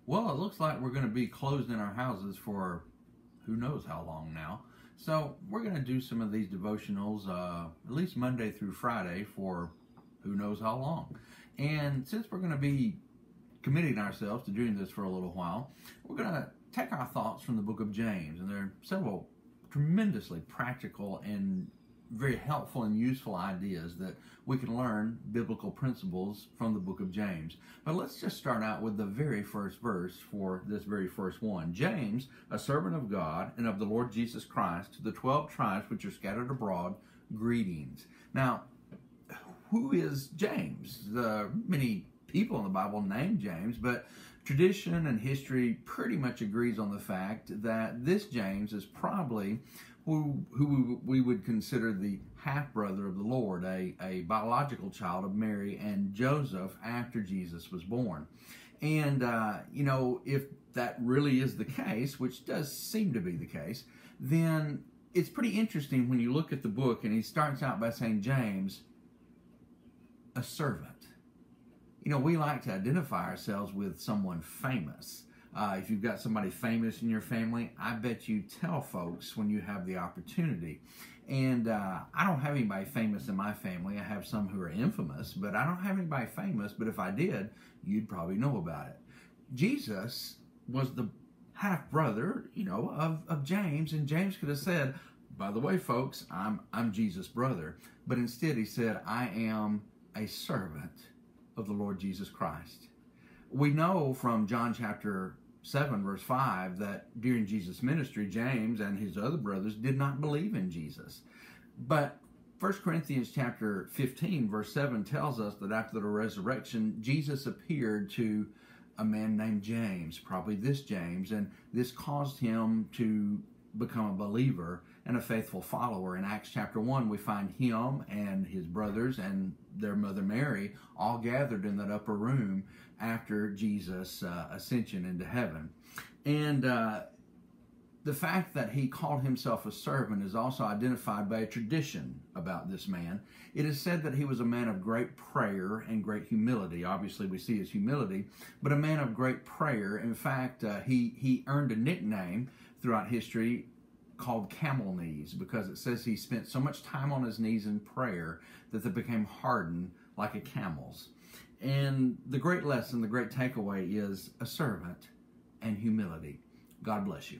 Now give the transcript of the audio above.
Well, it looks like we're going to be closed in our houses for who knows how long now. So we're going to do some of these devotionals at least Monday through Friday for who knows how long. And since we're going to be committing ourselves to doing this for a little while, we're going to take our thoughts from the book of James. And there are several tremendously practical and very helpful and useful ideas that we can learn biblical principles from the book of James. But let's just start out with the very first verse for this very first one. James, a servant of God and of the Lord Jesus Christ, to the 12 tribes which are scattered abroad, greetings. Now, who is James? Many people in the Bible named James, but tradition and history pretty much agrees on the fact that this James is probably who we would consider the half-brother of the Lord, a biological child of Mary and Joseph after Jesus was born. And, if that really is the case, which does seem to be the case, then it's pretty interesting when you look at the book and he starts out by saying, James, a servant. We like to identify ourselves with someone famous. If you've got somebody famous in your family, I bet you tell folks when you have the opportunity. And I don't have anybody famous in my family. I have some who are infamous, but I don't have anybody famous. But if I did, you'd probably know about it. Jesus was the half-brother, of James. And James could have said, by the way, folks, I'm Jesus' brother. But instead he said, I am a servant of the Lord Jesus Christ. We know from John chapter 7 verse 5 that during Jesus' ministry, James and his other brothers did not believe in Jesus. But 1 Corinthians chapter 15 verse 7 tells us that after the resurrection, Jesus appeared to a man named James, probably this James, and this caused him to become a believer and a faithful follower. In Acts chapter 1, we find him and his brothers and their mother Mary all gathered in that upper room after Jesus' ascension into heaven. And the fact that he called himself a servant is also identified by a tradition about this man. It is said that he was a man of great prayer and great humility. Obviously, we see his humility, but a man of great prayer. In fact, he earned a nickname throughout history called camel knees, because it says he spent so much time on his knees in prayer that they became hardened like a camel's. And the great lesson, the great takeaway is a servant and humility. God bless you.